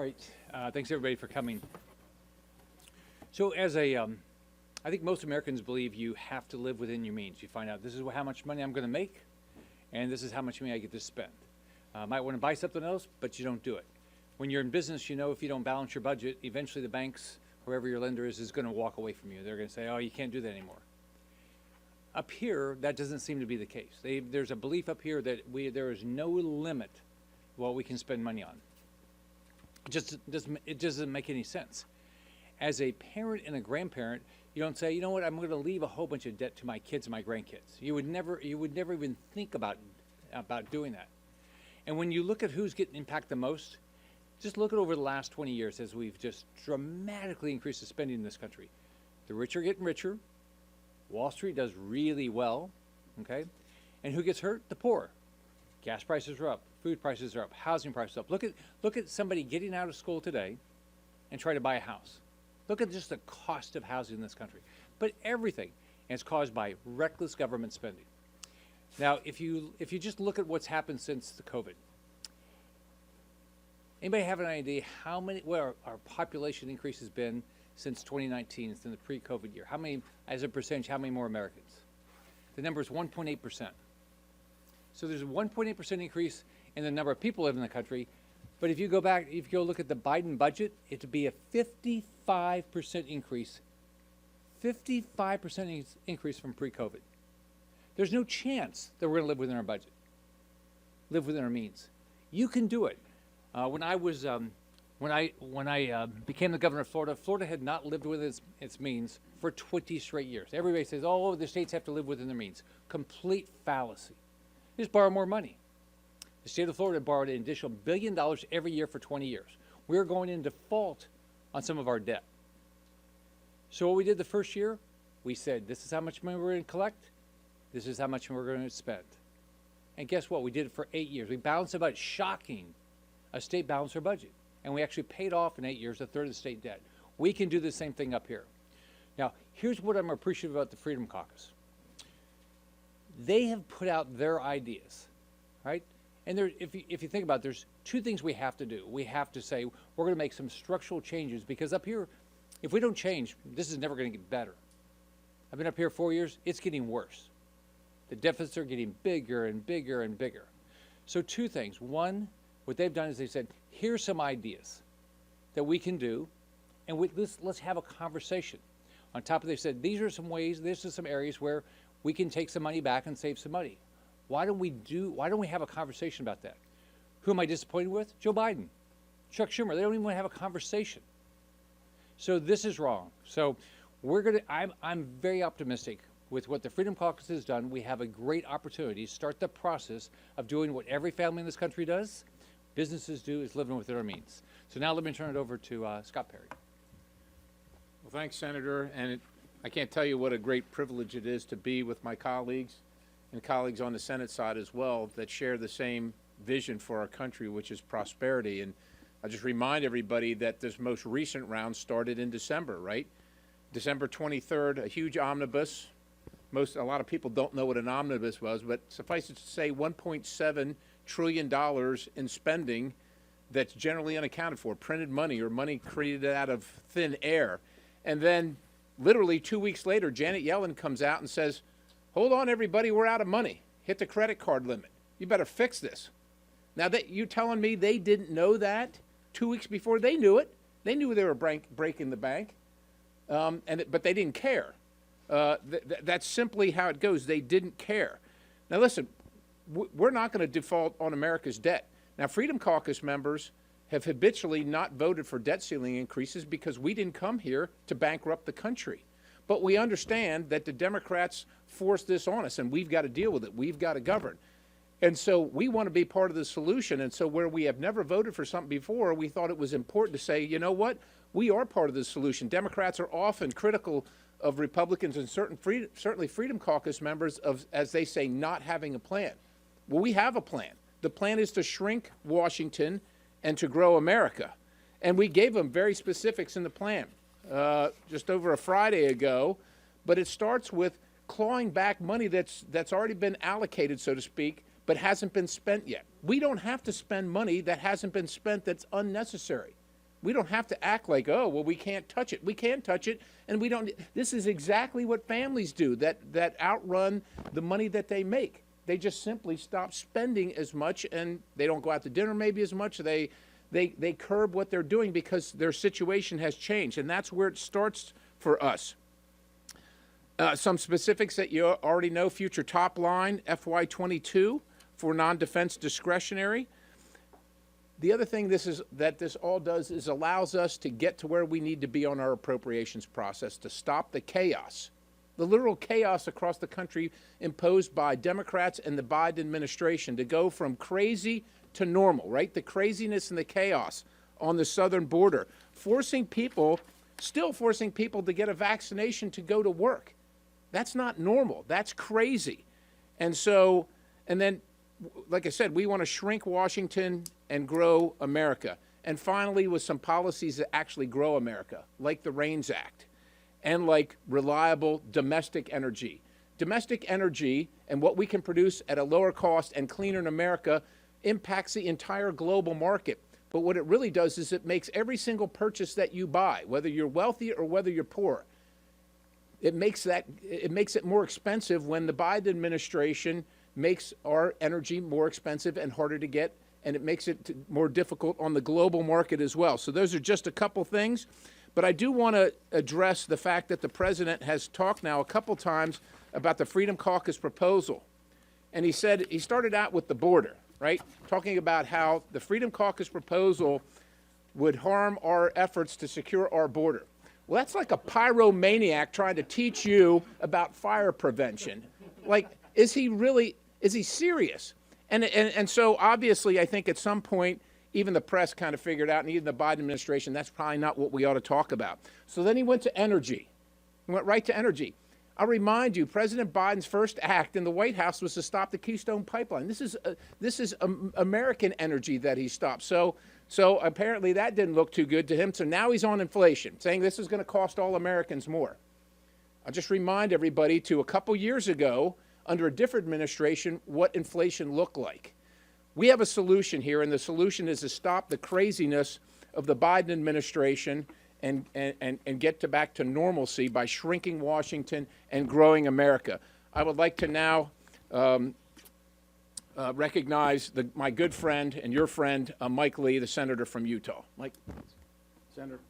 All right, thanks everybody for coming. So I think most Americans believe you have to live within your means. You find out this is how much money I'm going to make, and this is how much money I get to spend. Might want to buy something else, but you don't do it. When you're in business, you know if you don't balance your budget, eventually the banks, whoever your lender is going to walk away from you. They're going to say, oh, you can't do that anymore. Up here, that doesn't seem to be the case. There's a belief up here that there is no limit what we can spend money on. It doesn't make any sense. As a parent and a grandparent, you don't say, you know what, I'm going to leave a whole bunch of debt to my kids and my grandkids. You would never even think about doing that. And when you look at who's getting impacted the most, just look at over the last 20 years as we've just dramatically increased the spending in this country. The rich are getting richer. Wall Street does really well, okay? And who gets hurt? The poor. Gas prices are up, food prices are up, housing prices are up. Look at somebody getting out of school today and try to buy a house. Look at just the cost of housing in this country. But everything, and it's caused by reckless government spending. Now, if you just look at what's happened since the COVID, anybody have an idea what our population increase has been since 2019, since the pre-COVID year? How many, as a percentage, how many more Americans? The number is 1.8%. So there's a 1.8% increase in the number of people living in the country. But if you go back, if you go look at the Biden budget, it would be a 55% increase. 55% increase from pre-COVID. There's no chance that we're going to live within our budget, live within our means. You can do it. When I became the governor of Florida, Florida had not lived within its means for 20 straight years. Everybody says, oh, the states have to live within their means. Complete fallacy. Just borrow more money. The state of Florida borrowed an additional $1 billion every year for 20 years. We're going in default on some of our debt. So what we did the first year, we said, this is how much money we're going to collect. This is how much we're going to spend. And guess what? We did it for 8 years. We balanced about shocking. A state balanced our budget. And we actually paid off in 8 years a third of the state debt. We can do the same thing up here. Now, here's what I'm appreciative about the Freedom Caucus. They have put out their ideas, right? And if you think about it, there's two things we have to do. We have to say we're going to make some structural changes because up here, if we don't change, this is never going to get better. I've been up here 4 years. It's getting worse. The deficits are getting bigger and bigger and bigger. So two things. One, what they've done is they said, here's some ideas that we can do, and let's have a conversation. On top of it, they said, these are some ways, these are some areas where we can take some money back and save some money. Why don't we have a conversation about that? Who am I disappointed with? Joe Biden, Chuck Schumer. They don't even want to have a conversation. So this is wrong. So I'm very optimistic with what the Freedom Caucus has done. We have a great opportunity to start the process of doing what every family in this country does, businesses do, is living within our means. So now let me turn it over to Scott Perry. Well, thanks, Senator. And I can't tell you what a great privilege it is to be with my colleagues and colleagues on the Senate side as well that share the same vision for our country, which is prosperity. And I'll just remind everybody that this most recent round started in December, right? December 23rd, a huge omnibus. A lot of people don't know what an omnibus was, but suffice it to say $1.7 trillion in spending that's generally unaccounted for, printed money or money created out of thin air. And then literally 2 weeks later, Janet Yellen comes out and says, hold on, everybody, we're out of money. Hit the credit card limit. You better fix this. Now, you telling me they didn't know that 2 weeks before? They knew it. They knew they were breaking the bank, but they didn't care. That's simply how it goes. They didn't care. Now, listen, we're not going to default on America's debt. Now, Freedom Caucus members have habitually not voted for debt ceiling increases because we didn't come here to bankrupt the country. But we understand that the Democrats forced this on us, and we've got to deal with it. We've got to govern. And so we want to be part of the solution. And so where we have never voted for something before, we thought it was important to say, you know what? We are part of the solution. Democrats are often critical of Republicans and certainly Freedom Caucus members of, as they say, not having a plan. Well, we have a plan. The plan is to shrink Washington and to grow America. And we gave them very specifics in the plan just over a Friday ago. But it starts with clawing back money that's already been allocated, so to speak, but hasn't been spent yet. We don't have to spend money that hasn't been spent that's unnecessary. We don't have to act like, oh, well, we can't touch it. We can touch it, and we don't. This is exactly what families do that outrun the money that they make. They just simply stop spending as much, and they don't go out to dinner maybe as much. They curb what they're doing because their situation has changed, and that's where it starts for us. Some specifics that you already know: future top line FY22 for non-defense discretionary. The other thing this all does is allows us to get to where we need to be on our appropriations process to stop the chaos, the literal chaos across the country imposed by Democrats and the Biden administration, to go from crazy to normal, right? The craziness and the chaos on the southern border, still forcing people to get a vaccination to go to work. That's not normal. That's crazy. And then, like I said, we want to shrink Washington and grow America. And finally, with some policies that actually grow America, like the RAINS Act and like reliable domestic energy. Domestic energy and what we can produce at a lower cost and cleaner in America impacts the entire global market. But what it really does is it makes every single purchase that you buy, whether you're wealthy or whether you're poor, it makes it more expensive when the Biden administration makes our energy more expensive and harder to get, and it makes it more difficult on the global market as well. So those are just a couple things. But I do want to address the fact that the president has talked now a couple times about the Freedom Caucus proposal. And he started out with the border, right? Talking about how the Freedom Caucus proposal would harm our efforts to secure our border. Well, that's like a pyromaniac trying to teach you about fire prevention. Like, is he serious? And so obviously I think at some point even the press kind of figured out, and even the Biden administration, that's probably not what we ought to talk about. So then he went to energy. He went right to energy. I'll remind you, President Biden's first act in the White House was to stop the Keystone Pipeline. This is American energy that he stopped. So apparently that didn't look too good to him. So now he's on inflation, saying this is going to cost all Americans more. I'll just remind everybody to a couple years ago, under a different administration, what inflation looked like. We have a solution here, and the solution is to stop the craziness of the Biden administration and get back to normalcy by shrinking Washington and growing America. I would like to now recognize my good friend and your friend, Mike Lee, the senator from Utah. Mike, Senator.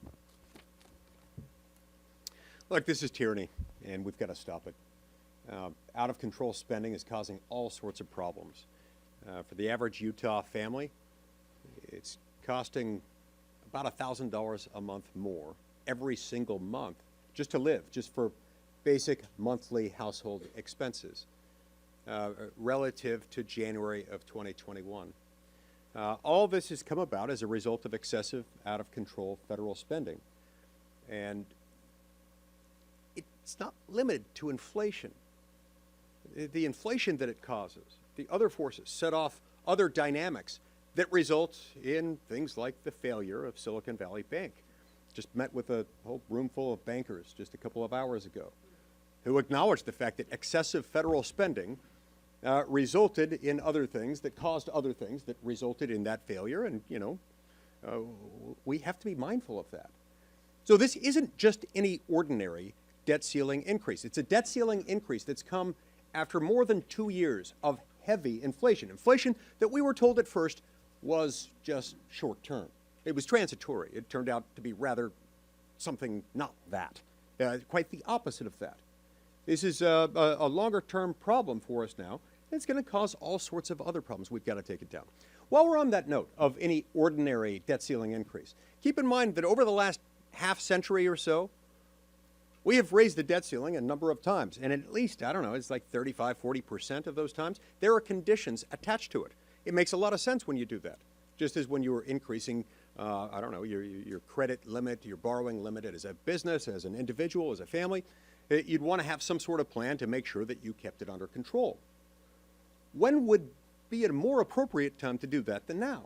Look, this is tyranny, and we've got to stop it. Out-of-control spending is causing all sorts of problems. For the average Utah family, it's costing about $1,000 a month more every single month just to live, just for basic monthly household expenses, relative to January of 2021. All this has come about as a result of excessive, out-of-control federal spending. And it's not limited to inflation. The inflation that it causes, the other forces set off other dynamics that result in things like the failure of Silicon Valley Bank. Just met with a whole room full of bankers just a couple of hours ago who acknowledged the fact that excessive federal spending resulted in other things that caused other things that resulted in that failure. And, we have to be mindful of that. So this isn't just any ordinary debt ceiling increase. It's a debt ceiling increase that's come after more than 2 years of heavy inflation. Inflation that we were told at first was just short term. It was transitory. It turned out to be rather something not that, quite the opposite of that. This is a longer term problem for us now. It's going to cause all sorts of other problems. We've got to take it down. While we're on that note of any ordinary debt ceiling increase, keep in mind that over the last half century or so, we have raised the debt ceiling a number of times, and at least, I don't know, it's like 35, 40% of those times, there are conditions attached to it. It makes a lot of sense when you do that, just as when you were increasing, I don't know, your credit limit, your borrowing limit as a business, as an individual, as a family. You'd want to have some sort of plan to make sure that you kept it under control. When would be a more appropriate time to do that than now?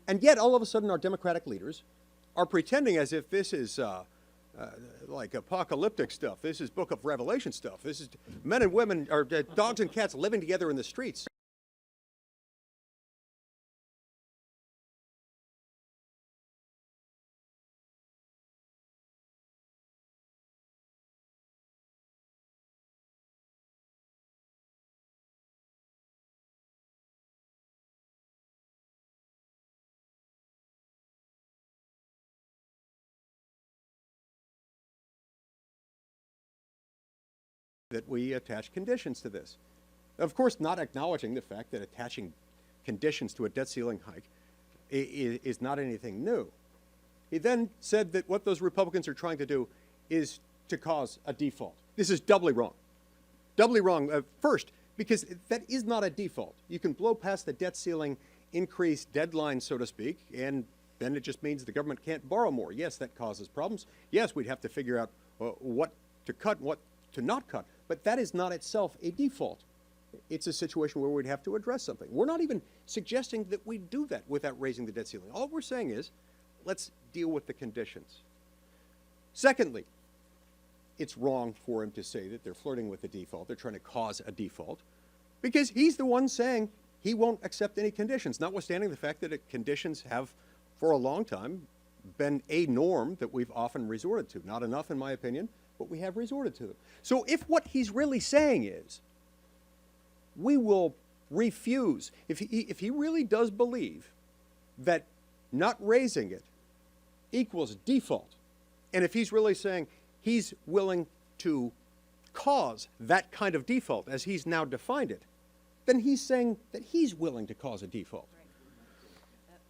And yet, all of a sudden, our Democratic leaders are pretending as if this is like apocalyptic stuff. This is Book of Revelation stuff. This is men and women, or dogs and cats living together in the streets. that we attach conditions to this. Of course, not acknowledging the fact that attaching conditions to a debt ceiling hike is not anything new. He then said that what those Republicans are trying to do is to cause a default. This is doubly wrong. Doubly wrong. First, because that is not a default. You can blow past the debt ceiling increase deadline, so to speak, and then it just means the government can't borrow more. Yes, that causes problems. Yes, we'd have to figure out what to cut, what to not cut. But that is not itself a default. It's a situation where we'd have to address something. We're not even suggesting that we do that without raising the debt ceiling. All we're saying is, let's deal with the conditions. Secondly, it's wrong for him to say that they're flirting with the default. They're trying to cause a default because he's the one saying he won't accept any conditions, notwithstanding the fact that conditions have, for a long time, been a norm that we've often resorted to. Not enough, in my opinion, but we have resorted to them. So if what he's really saying is, we will refuse, if he really does believe that not raising it equals default, and if he's really saying he's willing to cause that kind of default as he's now defined it, then he's saying that he's willing to cause a default.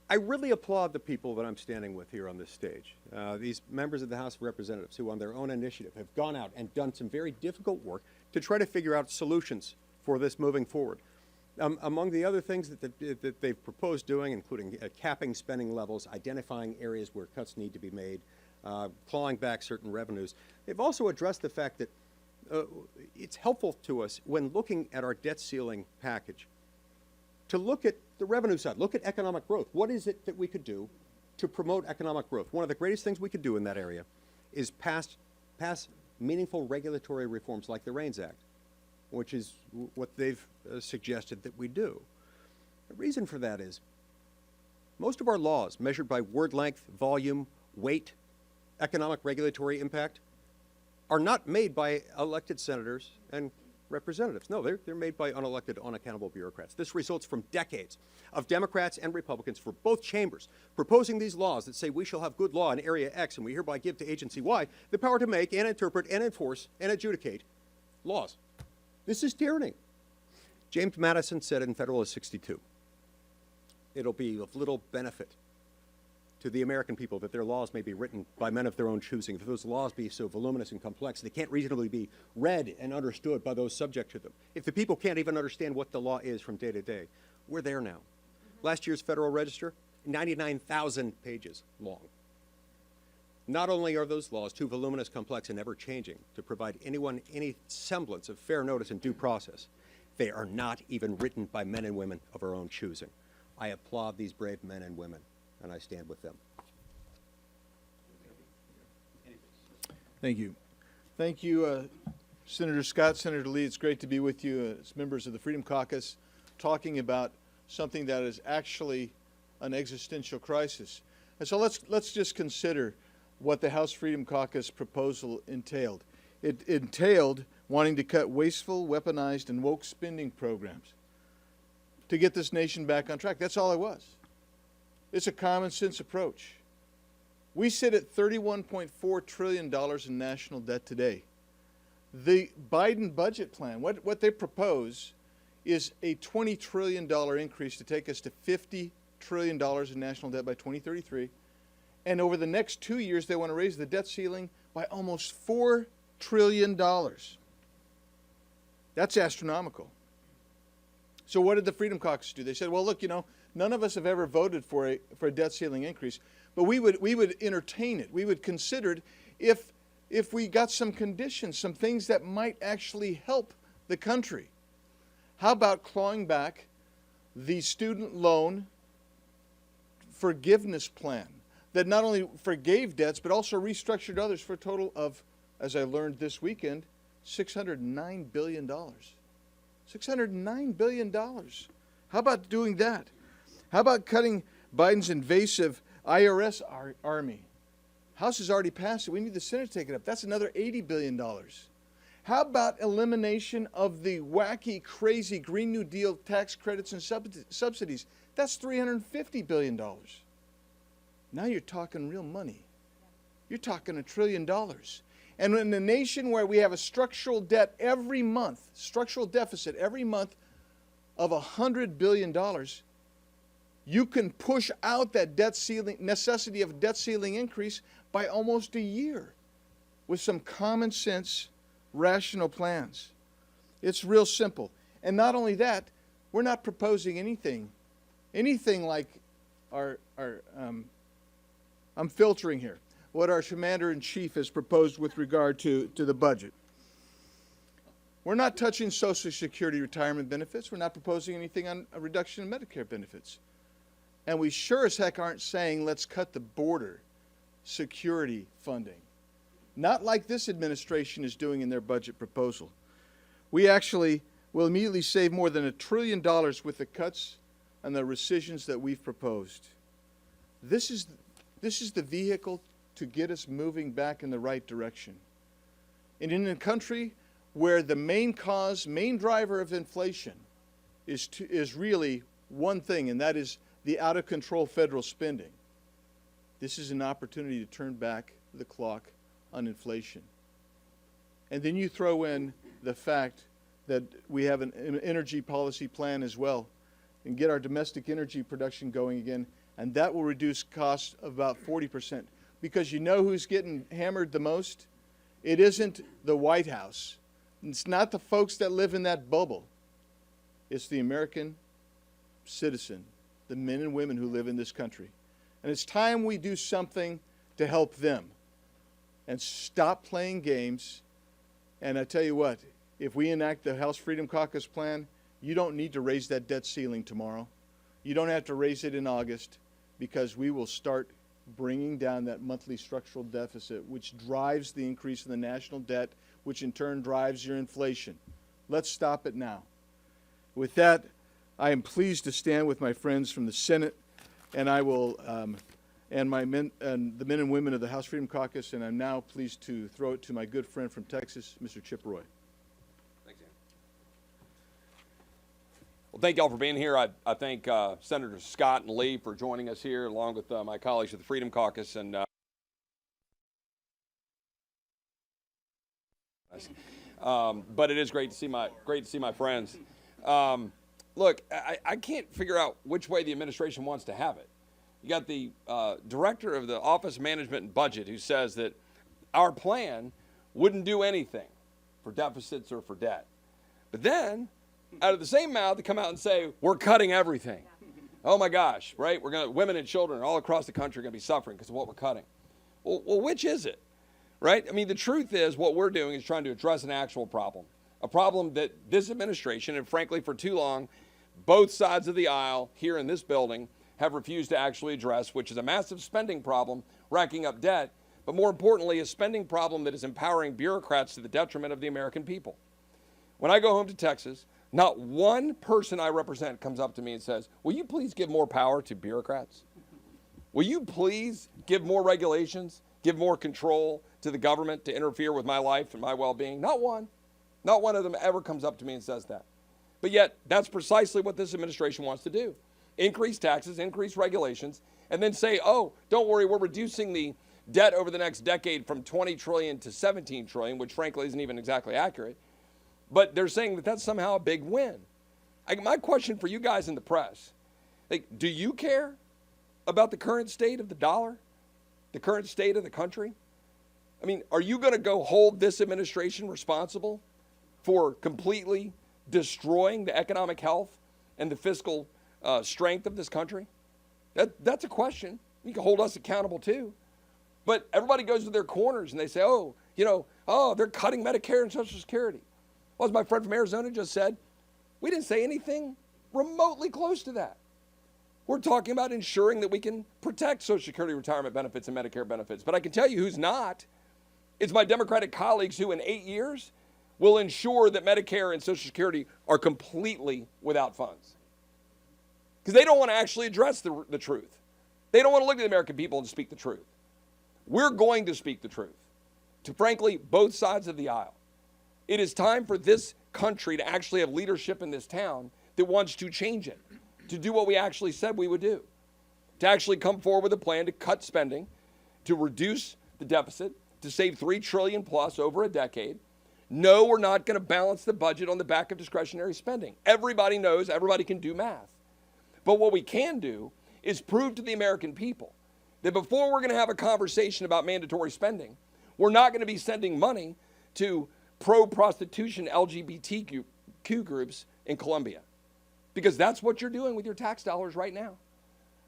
I really applaud the people that I'm standing with here on this stage. These members of the House of Representatives who on their own initiative have gone out and done some very difficult work to try to figure out solutions for this moving forward. Among the other things that they've proposed doing, including capping spending levels, identifying areas where cuts need to be made, clawing back certain revenues, they've also addressed the fact that it's helpful to us when looking at our debt ceiling package to look at the revenue side, look at economic growth. What is it that we could do to promote economic growth? One of the greatest things we could do in that area is pass meaningful regulatory reforms like the REINS Act, which is what they've suggested that we do. The reason for that is most of our laws, measured by word length, volume, weight, economic regulatory impact, are not made by elected senators and representatives. No, they're made by unelected, unaccountable bureaucrats. This results from decades of Democrats and Republicans for both chambers proposing these laws that say we shall have good law in Area X and we hereby give to Agency Y the power to make and interpret and enforce and adjudicate laws. This is tyranny. James Madison said in Federalist 62, it'll be of little benefit to the American people that their laws may be written by men of their own choosing, if those laws be so voluminous and complex they can't reasonably be read and understood by those subject to them. If the people can't even understand what the law is from day to day, we're there now. Last year's Federal Register, 99,000 pages long. Not only are those laws too voluminous, complex, and ever-changing to provide anyone any semblance of fair notice and due process, they are not even written by men and women of our own choosing. I applaud these brave men and women, and I stand with them. Thank you. Thank you, Senator Scott, Senator Lee. It's great to be with you as members of the Freedom Caucus talking about something that is actually an existential crisis. And so let's just consider what the House Freedom Caucus proposal entailed. It entailed wanting to cut wasteful, weaponized, and woke spending programs to get this nation back on track. That's all it was. It's a common sense approach. We sit at $31.4 trillion in national debt today. The Biden budget plan, what they propose is a $20 trillion increase to take us to $50 trillion in national debt by 2033. And over the next 2 years, they want to raise the debt ceiling by almost $4 trillion. That's astronomical. So what did the Freedom Caucus do? They said, well, look, none of us have ever voted for a debt ceiling increase, but we would entertain it. We would consider it if we got some conditions, some things that might actually help the country. How about clawing back the student loan forgiveness plan that not only forgave debts but also restructured others for a total of, as I learned this weekend, $609 billion. $609 billion. How about doing that? How about cutting Biden's invasive IRS army? House has already passed it. We need the Senate to take it up. That's another $80 billion. How about elimination of the wacky, crazy Green New Deal tax credits and subsidies? That's $350 billion. Now you're talking real money. You're talking $1 trillion. And in a nation where we have a structural debt every month, structural deficit every month of $100 billion, you can push out that debt ceiling, necessity of debt ceiling increase by almost a year with some common sense, rational plans. It's real simple. And not only that, we're not proposing anything like I'm filtering here, what our Commander-in-Chief has proposed with regard to the budget. We're not touching Social Security retirement benefits. We're not proposing anything on a reduction in Medicare benefits. And we sure as heck aren't saying let's cut the border security funding. Not like this administration is doing in their budget proposal. We actually will immediately save more than $1 trillion with the cuts and the rescissions that we've proposed. This is the vehicle to get us moving back in the right direction. And in a country where the main driver of inflation is really one thing, and that is the out-of-control federal spending, this is an opportunity to turn back the clock on inflation. And then you throw in the fact that we have an energy policy plan as well, and get our domestic energy production going again, and that will reduce costs of about 40%. Because you know who's getting hammered the most? It isn't the White House. It's not the folks that live in that bubble. It's the American citizen, the men and women who live in this country. And it's time we do something to help them and stop playing games. And I tell you what, if we enact the House Freedom Caucus plan, you don't need to raise that debt ceiling tomorrow. You don't have to raise it in August, because we will start bringing down that monthly structural deficit, which drives the increase in the national debt, which in turn drives your inflation. Let's stop it now. With that, I am pleased to stand with my friends from the Senate, and I will, and the men and women of the House Freedom Caucus, and I'm now pleased to throw it to my good friend from Texas, Mr. Chip Roy. Thanks, Ann. Well, thank you all for being here. I thank Senators Scott and Lee for joining us here, along with my colleagues at the Freedom Caucus. And but it is great to see my friends. Look, I can't figure out which way the administration wants to have it. You got the director of the Office of Management and Budget who says that our plan wouldn't do anything for deficits or for debt. But then, out of the same mouth, they come out and say, we're cutting everything. Oh my gosh, right? Women and children all across the country are going to be suffering because of what we're cutting. Well, which is it, right? I mean, the truth is what we're doing is trying to address an actual problem, a problem that this administration, and frankly for too long, both sides of the aisle here in this building have refused to actually address, which is a massive spending problem, racking up debt, but more importantly, a spending problem that is empowering bureaucrats to the detriment of the American people. When I go home to Texas, not one person I represent comes up to me and says, will you please give more power to bureaucrats? Will you please give more regulations, give more control to the government to interfere with my life and my well-being? Not one. Not one of them ever comes up to me and says that. But yet, that's precisely what this administration wants to do. Increase taxes, increase regulations, and then say, oh, don't worry, we're reducing the debt over the next decade from 20 trillion to 17 trillion, which frankly isn't even exactly accurate. But they're saying that that's somehow a big win. My question for you guys in the press, do you care about the current state of the dollar, the current state of the country? I mean, are you going to go hold this administration responsible for completely destroying the economic health and the fiscal strength of this country? That's a question. You can hold us accountable too. But everybody goes to their corners and they say, they're cutting Medicare and Social Security. Well, as my friend from Arizona just said, we didn't say anything remotely close to that. We're talking about ensuring that we can protect Social Security retirement benefits and Medicare benefits. But I can tell you who's not. It's my Democratic colleagues who in 8 years will ensure that Medicare and Social Security are completely without funds. Because they don't want to actually address the truth. They don't want to look at the American people and speak the truth. We're going to speak the truth to, frankly, both sides of the aisle. It is time for this country to actually have leadership in this town that wants to change it, to do what we actually said we would do, to actually come forward with a plan to cut spending, to reduce the deficit, to save $3 trillion plus over a decade. No, we're not going to balance the budget on the back of discretionary spending. Everybody knows, everybody can do math. But what we can do is prove to the American people that before we're going to have a conversation about mandatory spending, we're not going to be sending money to pro-prostitution LGBTQ groups in Colombia. Because that's what you're doing with your tax dollars right now,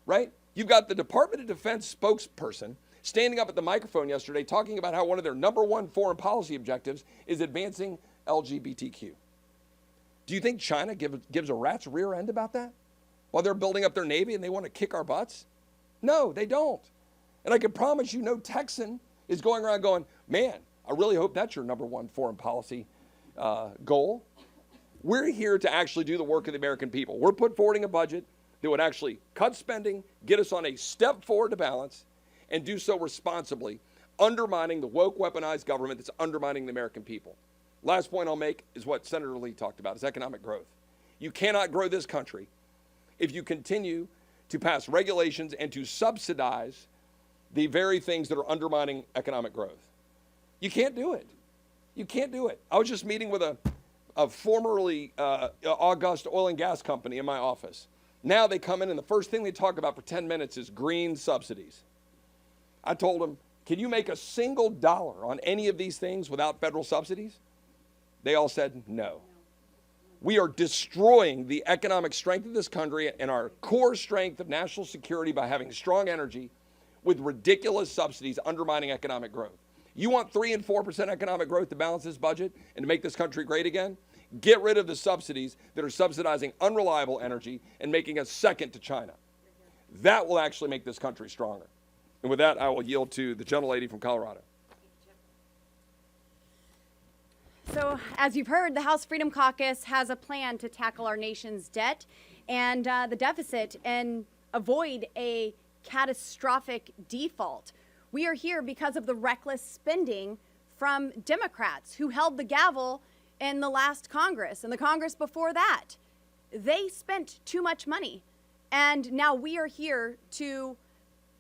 right? You've got the Department of Defense spokesperson standing up at the microphone yesterday talking about how one of their number one foreign policy objectives is advancing LGBTQ. Do you think China gives a rat's rear end about that? While they're building up their Navy and they want to kick our butts? No, they don't. And I can promise you no Texan is going around going, man, I really hope that's your number one foreign policy goal. We're here to actually do the work of the American people. We're put forwarding a budget that would actually cut spending, get us on a step forward to balance, and do so responsibly, undermining the woke, weaponized government that's undermining the American people. Last point I'll make is what Senator Lee talked about, is economic growth. You cannot grow this country if you continue to pass regulations and to subsidize the very things that are undermining economic growth. You can't do it. You can't do it. I was just meeting with a formerly august oil and gas company in my office. Now they come in and the first thing they talk about for 10 minutes is green subsidies. I told them, can you make a single dollar on any of these things without federal subsidies? They all said no. We are destroying the economic strength of this country and our core strength of national security by having strong energy with ridiculous subsidies undermining economic growth. You want 3 and 4% economic growth to balance this budget and to make this country great again? Get rid of the subsidies that are subsidizing unreliable energy and making us second to China. That will actually make this country stronger. And with that, I will yield to the gentlelady from Colorado. So, as you've heard, the House Freedom Caucus has a plan to tackle our nation's debt and the deficit and avoid a catastrophic default. We are here because of the reckless spending from Democrats who held the gavel in the last Congress and the Congress before that. They spent too much money. And now we are here to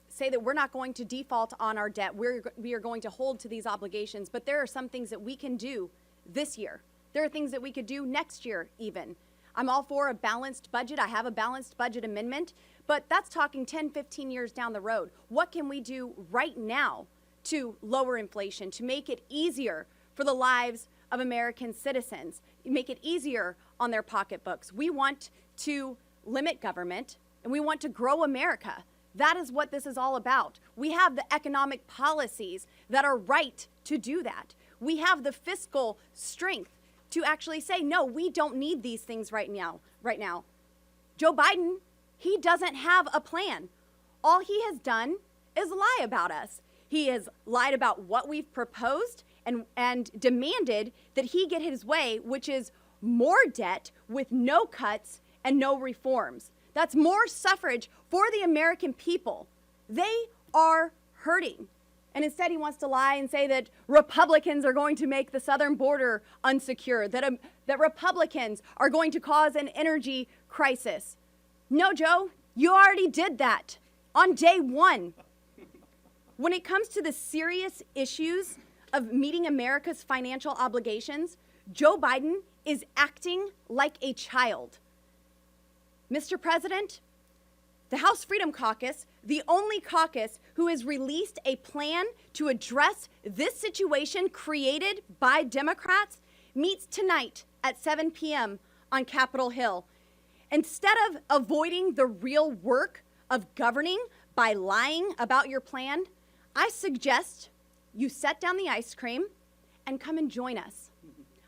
say that we're not going to default on our debt. We are going to hold to these obligations. But there are some things that we can do this year. There are things that we could do next year even. I'm all for a balanced budget. I have a balanced budget amendment. But that's talking 10, 15 years down the road. What can we do right now to lower inflation, to make it easier for the lives of American citizens, make it easier on their pocketbooks? We want to limit government and we want to grow America. That is what this is all about. We have the economic policies that are right to do that. We have the fiscal strength to actually say, no, we don't need these things right now. Joe Biden, he doesn't have a plan. All he has done is lie about us. He has lied about what we've proposed and demanded that he get his way, which is more debt with no cuts and no reforms. That's more suffrage for the American people. They are hurting. And instead he wants to lie and say that Republicans are going to make the southern border unsecure, that Republicans are going to cause an energy crisis. No, Joe, you already did that on day one. When it comes to the serious issues of meeting America's financial obligations, Joe Biden is acting like a child. Mr. President, the House Freedom Caucus, the only caucus who has released a plan to address this situation created by Democrats, meets tonight at 7 p.m. on Capitol Hill. Instead of avoiding the real work of governing by lying about your plan, I suggest you set down the ice cream and come and join us.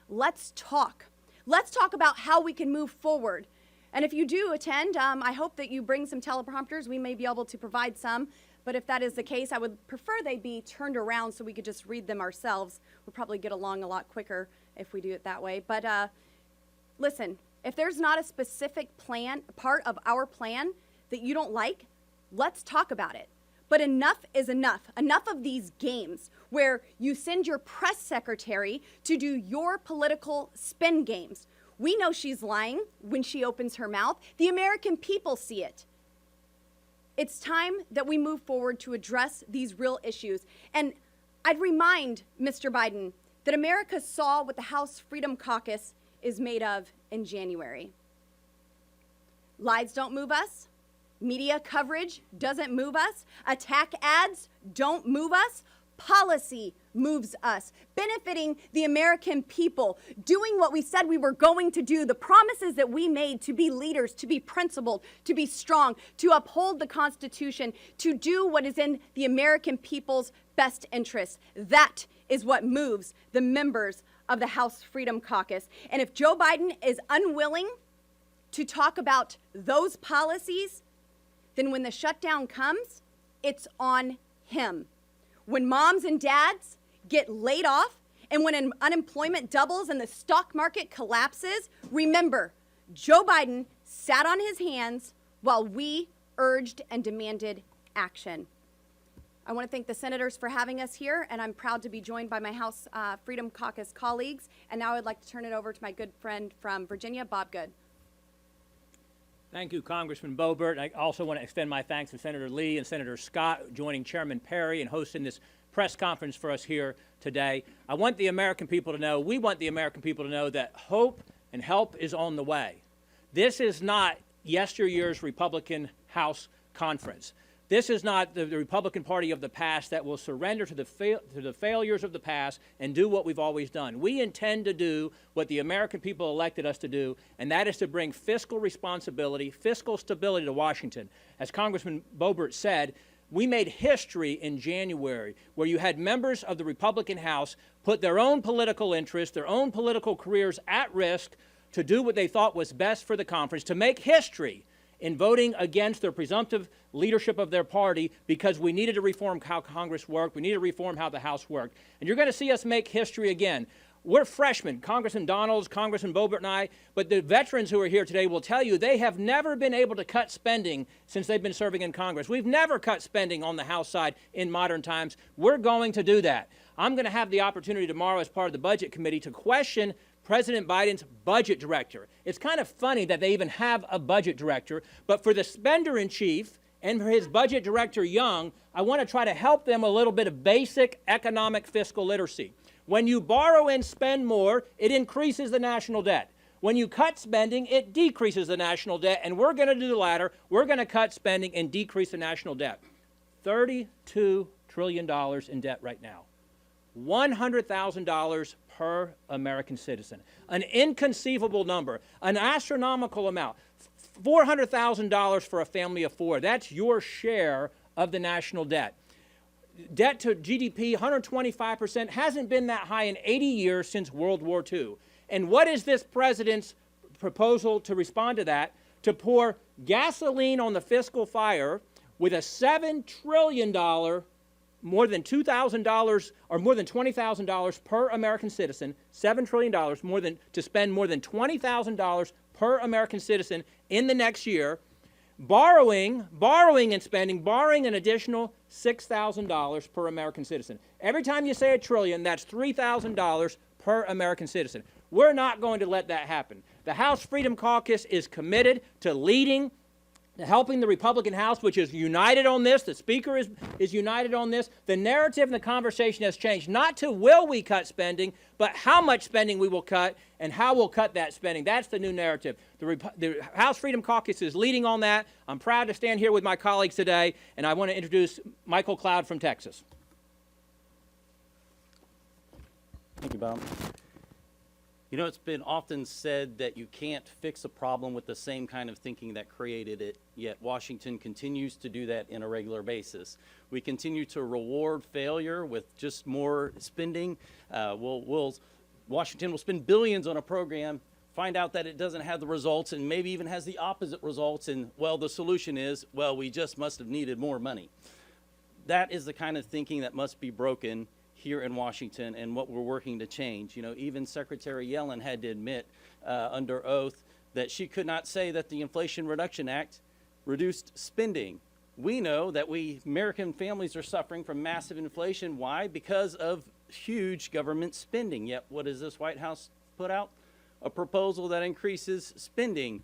Let's talk. Let's talk about how we can move forward. And if you do attend, I hope that you bring some teleprompters. We may be able to provide some. But if that is the case, I would prefer they be turned around so we could just read them ourselves. We'll probably get along a lot quicker if we do it that way. But listen, if there's not a specific plan, part of our plan that you don't like, let's talk about it. But enough is enough. Enough of these games where you send your press secretary to do your political spin games. We know she's lying when she opens her mouth. The American people see it. It's time that we move forward to address these real issues. And I'd remind Mr. Biden that America saw what the House Freedom Caucus is made of in January. Lies don't move us. Media coverage doesn't move us. Attack ads don't move us. Policy moves us, benefiting the American people, doing what we said we were going to do, the promises that we made to be leaders, to be principled, to be strong, to uphold the Constitution, to do what is in the American people's best interest. That is what moves the members of the House Freedom Caucus. And if Joe Biden is unwilling to talk about those policies, then when the shutdown comes, it's on him. When moms and dads get laid off and when unemployment doubles and the stock market collapses, remember, Joe Biden sat on his hands while we urged and demanded action. I want to thank the senators for having us here, and I'm proud to be joined by my House Freedom Caucus colleagues. And now I'd like to turn it over to my good friend from Virginia, Bob Good. Thank you, Congressman Boebert. I also want to extend my thanks to Senator Lee and Senator Scott joining Chairman Perry and hosting this press conference for us here today. I want the American people to know, we want the American people to know that hope and help is on the way. This is not yesteryear's Republican House conference. This is not the Republican Party of the past that will surrender to the failures of the past and do what we've always done. We intend to do what the American people elected us to do, and that is to bring fiscal responsibility, fiscal stability to Washington. As Congressman Boebert said, we made history in January where you had members of the Republican House put their own political interests, their own political careers at risk to do what they thought was best for the conference, to make history in voting against the presumptive leadership of their party because we needed to reform how Congress worked, we needed to reform how the House worked. And you're going to see us make history again. We're freshmen, Congressman Donalds, Congressman Boebert and I, but the veterans who are here today will tell you they have never been able to cut spending since they've been serving in Congress. We've never cut spending on the House side in modern times. We're going to do that. I'm going to have the opportunity tomorrow as part of the Budget Committee to question President Biden's budget director. It's kind of funny that they even have a budget director, but for the spender-in-chief and for his budget director, Young, I want to try to help them a little bit of basic economic fiscal literacy. When you borrow and spend more, it increases the national debt. When you cut spending, it decreases the national debt, and we're going to do the latter. We're going to cut spending and decrease the national debt. $32 trillion in debt right now. $100,000 per American citizen. An inconceivable number, an astronomical amount. $400,000 for a family of four. That's your share of the national debt. Debt to GDP, 125%, hasn't been that high in 80 years since World War II. And what is this president's proposal to respond to that? To pour gasoline on the fiscal fire with a $7 trillion, more than $2,000 or more than $20,000 per American citizen, $7 trillion, to spend more than $20,000 per American citizen in the next year, borrowing an additional $6,000 per American citizen. Every time you say a trillion, that's $3,000 per American citizen. We're not going to let that happen. The House Freedom Caucus is committed to leading, to helping the Republican House, which is united on this. The Speaker is united on this. The narrative and the conversation has changed, not to will we cut spending, but how much spending we will cut and how we'll cut that spending. That's the new narrative. The House Freedom Caucus is leading on that. I'm proud to stand here with my colleagues today, and I want to introduce Michael Cloud from Texas. Thank you, Bob. You know, it's been often said that you can't fix a problem with the same kind of thinking that created it, yet Washington continues to do that on a regular basis. We continue to reward failure with just more spending. Washington will spend billions on a program, find out that it doesn't have the results and maybe even has the opposite results, and, well, the solution is, well, we just must have needed more money. That is the kind of thinking that must be broken here in Washington and what we're working to change. You know, even Secretary Yellen had to admit under oath that she could not say that the Inflation Reduction Act reduced spending. We know that American families are suffering from massive inflation. Why? Because of huge government spending. Yet what does this White House put out? A proposal that increases spending.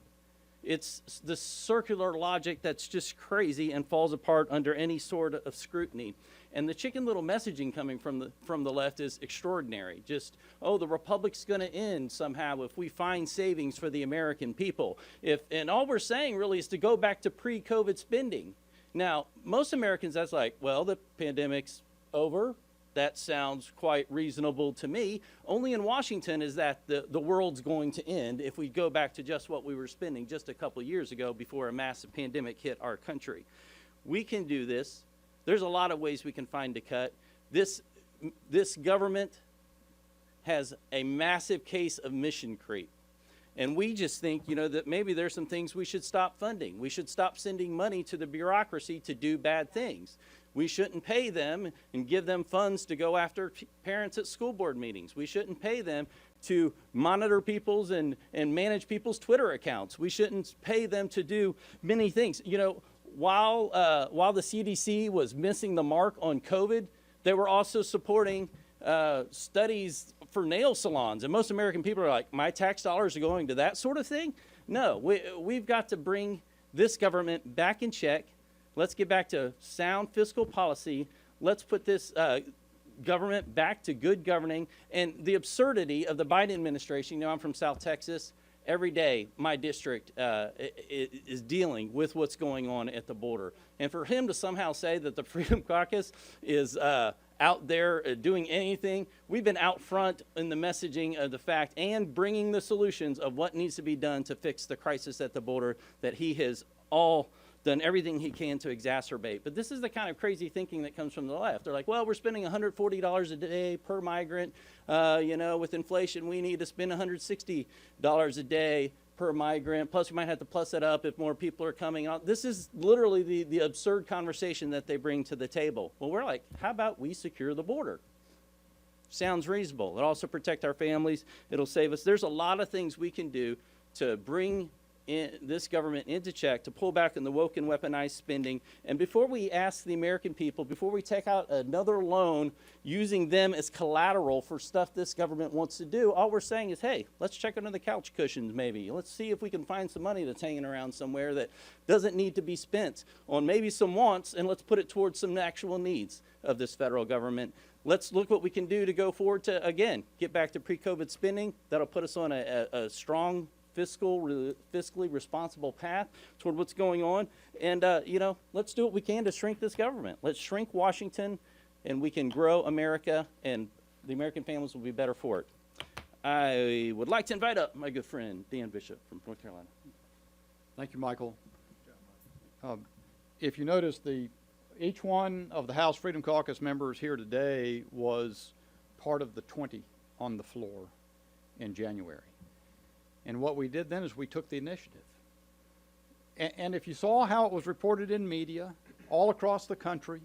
It's the circular logic that's just crazy and falls apart under any sort of scrutiny. And the chicken little messaging coming from the left is extraordinary. Just, oh, the republic's going to end somehow if we find savings for the American people. And all we're saying really is to go back to pre-COVID spending. Now, most Americans, that's like, well, the pandemic's over. That sounds quite reasonable to me. Only in Washington is that the world's going to end if we go back to just what we were spending just a couple years ago before a massive pandemic hit our country. We can do this. There's a lot of ways we can find to cut. This government has a massive case of mission creep. And we just think, you know, that maybe there's some things we should stop funding. We should stop sending money to the bureaucracy to do bad things. We shouldn't pay them and give them funds to go after parents at school board meetings. We shouldn't pay them to monitor people's and manage people's Twitter accounts. We shouldn't pay them to do many things. You know, while the CDC was missing the mark on COVID, they were also supporting studies for nail salons. And most American people are like, my tax dollars are going to that sort of thing? No, we've got to bring this government back in check. Let's get back to sound fiscal policy. Let's put this government back to good governing. And the absurdity of the Biden administration, you know, I'm from South Texas. Every day, my district is dealing with what's going on at the border. And for him to somehow say that the Freedom Caucus is out there doing anything, we've been out front in the messaging of the fact and bringing the solutions of what needs to be done to fix the crisis at the border that he has all done everything he can to exacerbate. But this is the kind of crazy thinking that comes from the left. They're like, well, we're spending $140 a day per migrant. You know, with inflation, we need to spend $160 a day per migrant. Plus, we might have to plus it up if more people are coming on. This is literally the absurd conversation that they bring to the table. Well, we're like, how about we secure the border? Sounds reasonable. It'll also protect our families. It'll save us. There's a lot of things we can do to bring this government into check, to pull back on the woke and weaponized spending. And before we ask the American people, before we take out another loan using them as collateral for stuff this government wants to do, all we're saying is, hey, let's check under the couch cushions maybe. Let's see if we can find some money that's hanging around somewhere that doesn't need to be spent on maybe some wants, and let's put it towards some actual needs of this federal government. Let's look what we can do to go forward to, again, get back to pre-COVID spending. That'll put us on a strong fiscally responsible path toward what's going on. And, you know, let's do what we can to shrink this government. Let's shrink Washington, and we can grow America, and the American families will be better for it. I would like to invite up my good friend, Dan Bishop from North Carolina. Thank you, Michael. If you notice, each one of the House Freedom Caucus members here today was part of the 20 on the floor in January. And what we did then is we took the initiative. And if you saw how it was reported in media all across the country,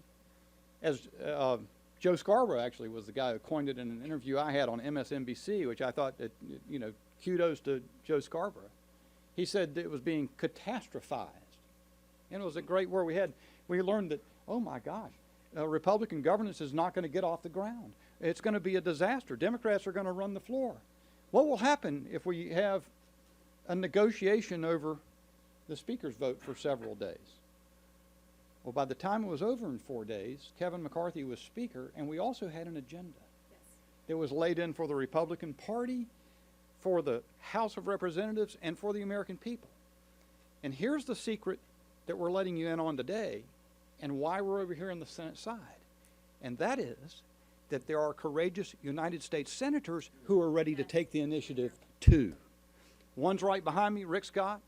as Joe Scarborough actually was the guy who coined it in an interview I had on MSNBC, which I thought that, you know, kudos to Joe Scarborough. He said it was being catastrophized. And it was a great word. We learned that, oh my gosh, Republican governance is not going to get off the ground. It's going to be a disaster. Democrats are going to run the floor. What will happen if we have a negotiation over the speaker's vote for several days? Well, by the time it was over in 4 days, Kevin McCarthy was speaker, and we also had an agenda that was laid in for the Republican Party, for the House of Representatives, and for the American people. And here's the secret that we're letting you in on today, and why we're over here on the Senate side. And that is that there are courageous United States senators who are ready to take the initiative too. One's right behind me, Rick Scott.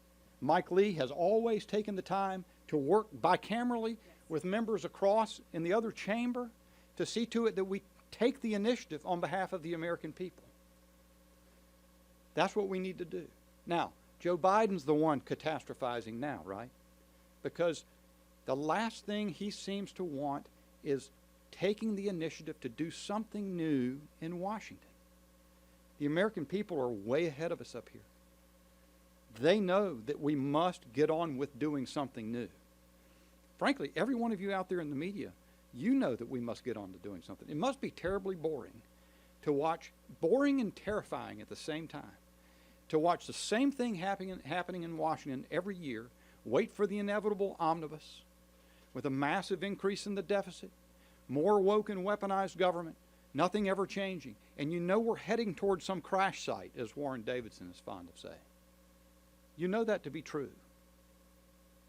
Mike Lee has always taken the time to work bicamerally with members across in the other chamber to see to it that we take the initiative on behalf of the American people. That's what we need to do. Now, Joe Biden's the one catastrophizing now, right? Because the last thing he seems to want is taking the initiative to do something new in Washington. The American people are way ahead of us up here. They know that we must get on with doing something new. Frankly, every one of you out there in the media, you know that we must get on to doing something. It must be terribly boring to watch, boring and terrifying at the same time, to watch the same thing happening in Washington every year, wait for the inevitable omnibus with a massive increase in the deficit, more woke and weaponized government, nothing ever changing. And you know we're heading towards some crash site, as Warren Davidson is fond of saying. You know that to be true.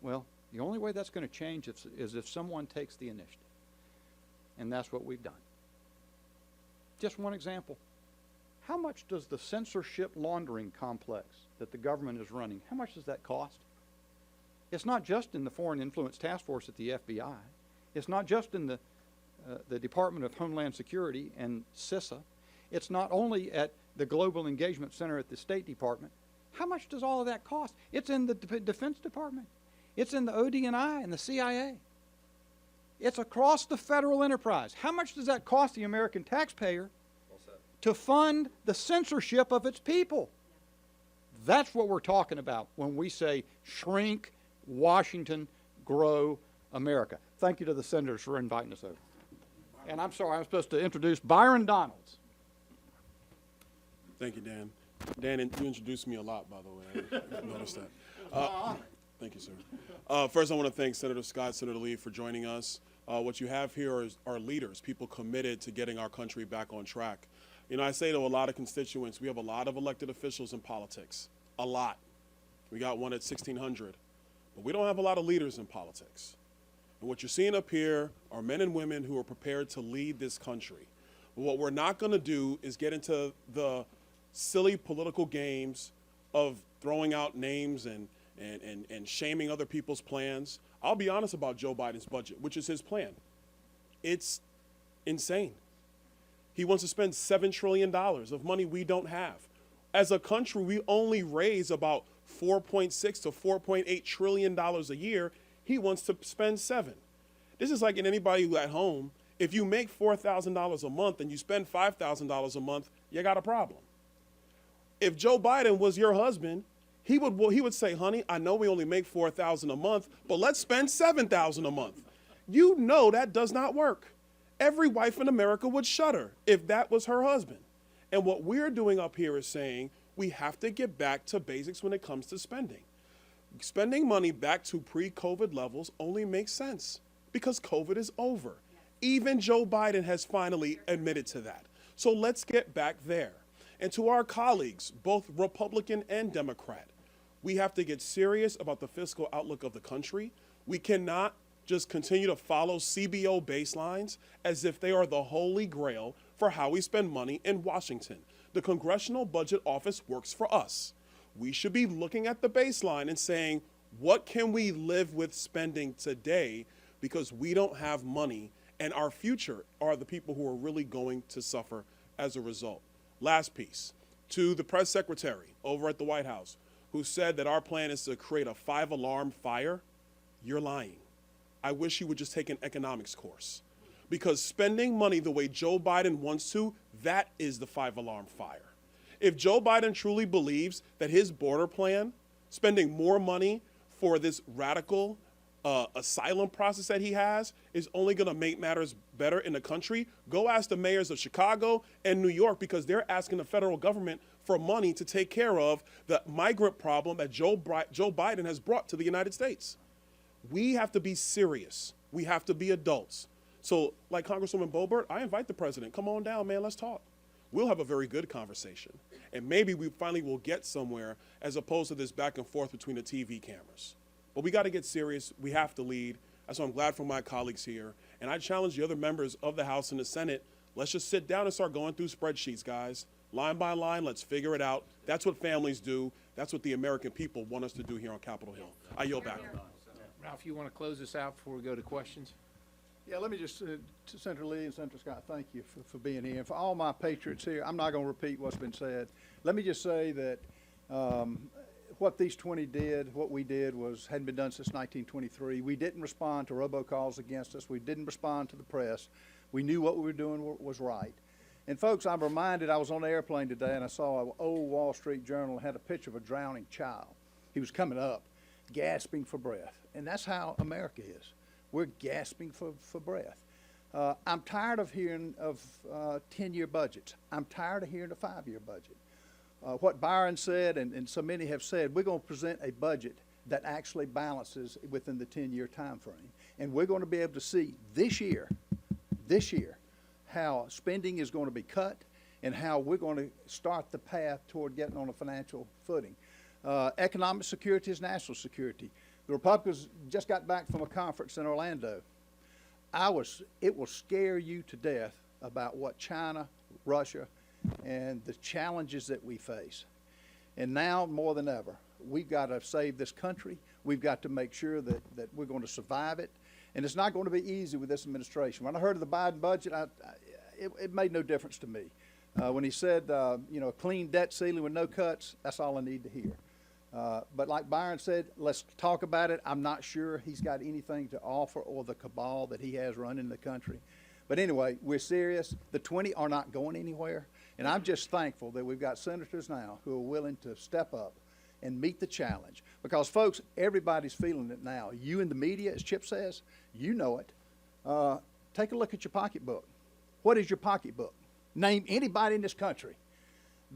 Well, the only way that's going to change is if someone takes the initiative. And that's what we've done. Just one example. How much does the censorship laundering complex that the government is running, how much does that cost? It's not just in the Foreign Influence Task Force at the FBI. It's not just in the Department of Homeland Security and CISA. It's not only at the Global Engagement Center at the State Department. How much does all of that cost? It's in the Defense Department. It's in the ODNI and the CIA. It's across the federal enterprise. How much does that cost the American taxpayer to fund the censorship of its people? That's what we're talking about when we say shrink Washington, grow America. Thank you to the senators for inviting us over. And I'm sorry, I'm supposed to introduce Byron Donalds. Thank you, Dan. Dan, you introduced me a lot, by the way. I noticed that. Thank you, sir. First, I want to thank Senator Scott, Senator Lee for joining us. What you have here are leaders, people committed to getting our country back on track. You know, I say to a lot of constituents, we have a lot of elected officials in politics. A lot. We got one at 1,600. But we don't have a lot of leaders in politics. And what you're seeing up here are men and women who are prepared to lead this country. But what we're not going to do is get into the silly political games of throwing out names and shaming other people's plans. I'll be honest about Joe Biden's budget, which is his plan. It's insane. He wants to spend $7 trillion of money we don't have. As a country, we only raise about $4.6 to $4.8 trillion a year. He wants to spend $7. This is like in anybody who at home, if you make $4,000 a month and you spend $5,000 a month, you got a problem. If Joe Biden was your husband, he would say, honey, I know we only make $4,000 a month, but let's spend $7,000 a month. You know that does not work. Every wife in America would shudder if that was her husband. And what we're doing up here is saying we have to get back to basics when it comes to spending. Spending money back to pre-COVID levels only makes sense because COVID is over. Even Joe Biden has finally admitted to that. So let's get back there. And to our colleagues, both Republican and Democrat, we have to get serious about the fiscal outlook of the country. We cannot just continue to follow CBO baselines as if they are the holy grail for how we spend money in Washington. The Congressional Budget Office works for us. We should be looking at the baseline and saying, what can we live with spending today because we don't have money and our future are the people who are really going to suffer as a result. Last piece, to the press secretary over at the White House who said that our plan is to create a 5-alarm fire, you're lying. I wish you would just take an economics course. Because spending money the way Joe Biden wants to, that is the 5-alarm fire. If Joe Biden truly believes that his border plan, spending more money for this radical asylum process that he has, is only going to make matters better in the country, go ask the mayors of Chicago and New York because they're asking the federal government for money to take care of the migrant problem that Joe Biden has brought to the United States. We have to be serious. We have to be adults. So like Congresswoman Boebert, I invite the president, come on down, man, let's talk. We'll have a very good conversation. And maybe we finally will get somewhere as opposed to this back and forth between the TV cameras. But we got to get serious. We have to lead. That's why I'm glad for my colleagues here. And I challenge the other members of the House and the Senate, let's just sit down and start going through spreadsheets, guys. Line by line, let's figure it out. That's what families do. That's what the American people want us to do here on Capitol Hill. I yield back. Ralph, you want to close this out before we go to questions? Yeah, let me just, to Senator Lee and Senator Scott, thank you for being here. And for all my patriots here, I'm not going to repeat what's been said. Let me just say that what these 20 did, what we did hadn't been done since 1923. We didn't respond to robocalls against us. We didn't respond to the press. We knew what we were doing was right. And folks, I'm reminded, I was on an airplane today and I saw an old Wall Street Journal had a picture of a drowning child. He was coming up, gasping for breath. And that's how America is. We're gasping for breath. I'm tired of hearing of 10-year budgets. I'm tired of hearing a 5-year budget. What Byron said, and so many have said, we're going to present a budget that actually balances within the 10-year time frame. And we're going to be able to see this year this year how spending is going to be cut and how we're going to start the path toward getting on a financial footing. Economic security is national security. The Republicans just got back from a conference in Orlando. It will scare you to death about what China, Russia, and the challenges that we face. And now more than ever, we've got to save this country. We've got to make sure that we're going to survive it. And it's not going to be easy with this administration. When I heard of the Biden budget, it made no difference to me. When he said, you know, a clean debt ceiling with no cuts, that's all I need to hear. But like Byron said, let's talk about it. I'm not sure he's got anything to offer or the cabal that he has running the country. But anyway, we're serious. The 20 are not going anywhere. And I'm just thankful that we've got senators now who are willing to step up and meet the challenge. Because, folks, everybody's feeling it now. You in the media, as Chip says, you know it. Take a look at your pocketbook. What is your pocketbook? Name anybody in this country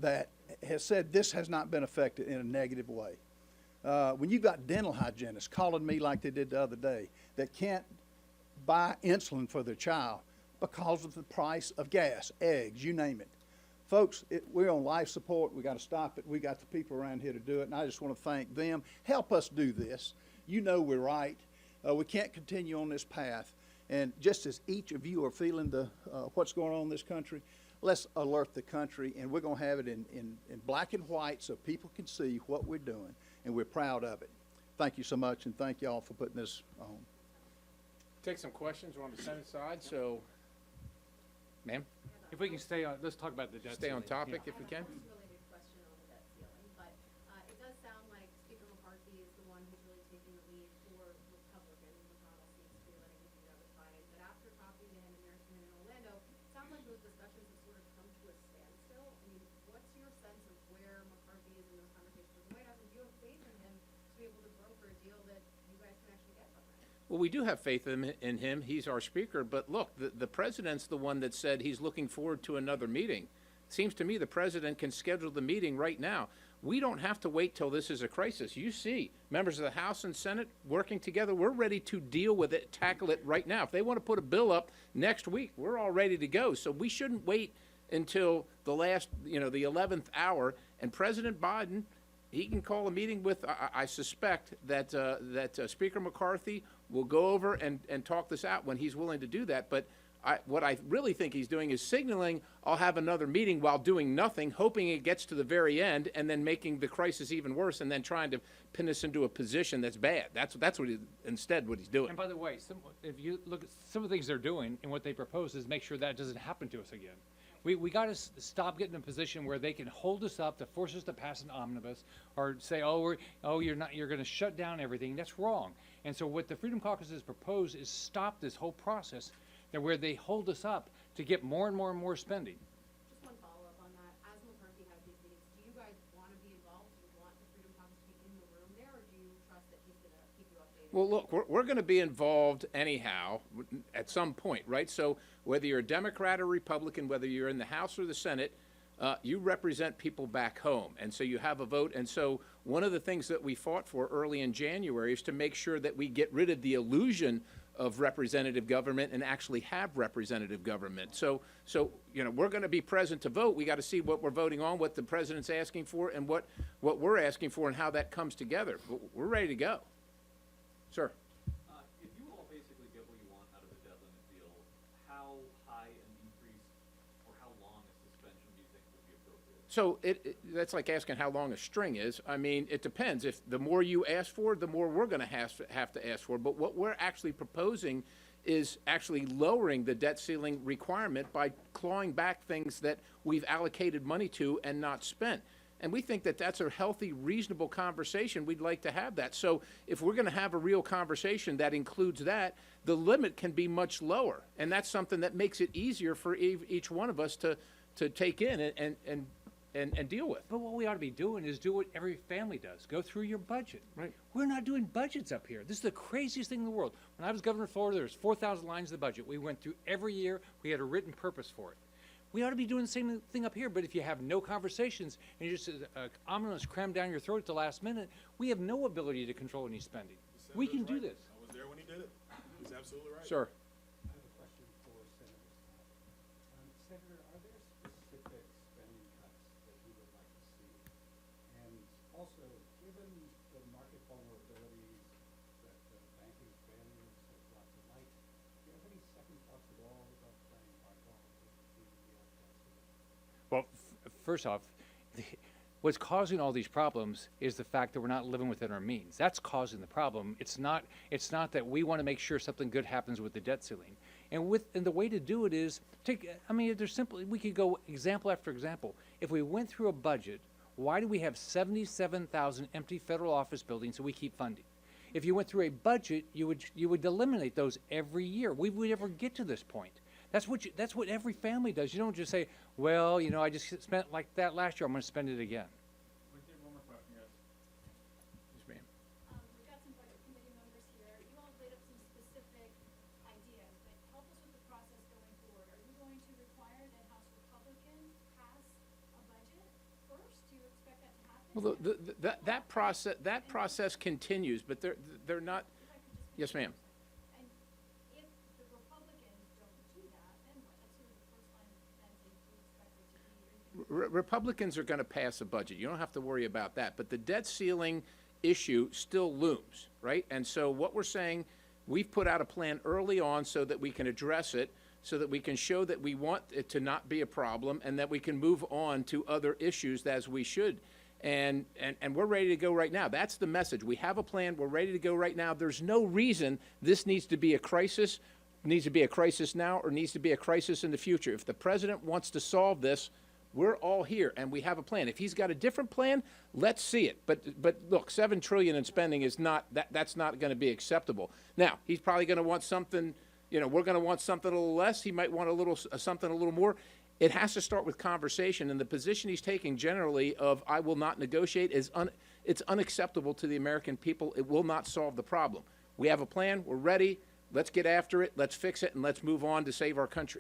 that has said this has not been affected in a negative way. When you've got dental hygienists calling me like they did the other day that can't buy insulin for their child because of the price of gas, eggs, you name it. Folks, we're on life support. We got to stop it. We got the people around here to do it, and I just want to thank them. Help us do this. You know we're right. We can't continue on this path. And just as each of you are feeling what's going on in this country, let's alert the country, and we're going to have it in black and white so people can see what we're doing, and we're proud of it. Thank you so much, and thank you all for putting this on. Take some questions. We're on the Senate side, so, ma'am, If we can stay on, let's talk about the debt stay on ceiling. topic if we can. Related question on the debt ceiling, but it does sound like Speaker McCarthy is the one who's really taking the lead for Republicans. McConnell seems to be letting him do that with Biden. But after talking to him in Orlando, it sounds like those discussions have sort of come to a standstill. I mean, what's your sense of where McCarthy is in those conversations with the White House? And do you have faith in him to be able to broker a deal that you guys can actually get behind? Well, we do have faith in him. He's our speaker. But look, the president's the one that said he's looking forward to another meeting. Seems to me the president can schedule the meeting right now. We don't have to wait till this is a crisis. You see, members of the House and Senate working together. We're ready to deal with it, tackle it right now. If they want to put a bill up next week, we're all ready to go. So we shouldn't wait until the last, the 11th hour. And President Biden, he can call a meeting with, I suspect that Speaker McCarthy will go over and talk this out when he's willing to do that. But what I really think he's doing is signaling, I'll have another meeting while doing nothing, hoping it gets to the very end, and then making the crisis even worse, and then trying to pin us into a position that's bad. That's what instead what he's doing. And by the way, if you look at some of the things they're doing and what they propose is make sure that doesn't happen to us again. We got to stop getting in a position where they can hold us up to force us to pass an omnibus or say, you're going to shut down everything. That's wrong. And so what the Freedom Caucus has proposed is stop this whole process where they hold us up to get more and more and more spending. Just one follow-up on that. As McCarthy has these meetings, do you guys want to be involved? Do you want the Freedom Caucus to be in the room there, or do you trust that he's going to keep you updated? Well, look, we're going to be involved anyhow at some point, right? So whether you're a Democrat or Republican, whether you're in the House or the Senate, you represent people back home. And so you have a vote. And so one of the things that we fought for early in January is to make sure that we get rid of the illusion of representative government and actually have representative government. So we're going to be present to vote. We got to see what we're voting on, what the president's asking for, and what we're asking for, and how that comes together. But we're ready to go. Sir. If you all basically get what you want out of the debt limit deal, how high an increase or how long a suspension do you think would be appropriate? So that's like asking how long a string is. I mean, it depends. If the more you ask for, the more we're going to have to ask for. But what we're actually proposing is actually lowering the debt ceiling requirement by clawing back things that we've allocated money to and not spent. And we think that that's a healthy, reasonable conversation. We'd like to have that. So if we're going to have a real conversation that includes that, the limit can be much lower. And that's something that makes it easier for each one of us to take in and deal with. But what we ought to be doing is do what every family does. Go through your budget. Right. We're not doing budgets up here. This is the craziest thing in the world. When I was governor of Florida, there was 4,000 lines of the budget. We went through every year. We had a written purpose for it. We ought to be doing the same thing up here, but if you have no conversations and you just omnibus crammed down your throat at the last minute, we have no ability to control any spending. We can do this. I was there when he did it. He's absolutely right. Sir. I have a question for Senator first off, what's causing all these problems is the fact that we're not living within our means. That's causing the problem. It's not that we want to make sure something good happens with the debt ceiling. And the way to do it is we could go example after example. If we went through a budget, why do we have 77,000 empty federal office buildings that we keep funding? If you went through a budget, you would eliminate those every year. We would never get to this point. That's what every family does. You don't just say, well, I just spent like that last year, I'm going to spend it again. Yes, ma'am. We've got some budget committee members here. You all laid up some specific ideas, but help us with the process going forward. Are you going to require that House Republicans pass a budget first? Do you expect that to happen? Well, that process continues, but they're not. Yes, ma'am. And if the Republicans don't do that, then what? That's sort of the first line of defense that you expect it to be. Republicans are going to pass a budget. You don't have to worry about that. But the debt ceiling issue still looms, right? And so what we're saying, we've put out a plan early on so that we can address it, so that we can show that we want it to not be a problem and that we can move on to other issues as we should. And we're ready to go right now. That's the message. We have a plan. We're ready to go right now. There's no reason this needs to be a crisis now or needs to be a crisis in the future. If the president wants to solve this, we're all here and we have a plan. If he's got a different plan, let's see it. But look, $7 trillion in spending is not that's not going to be acceptable. Now, he's probably going to want something, we're going to want something a little less. He might want something a little more. It has to start with conversation, and the position he's taking generally of I will not negotiate it's unacceptable to the American people. It will not solve the problem. We have a plan. We're ready. Let's get after it. Let's fix it, and let's move on to save our country.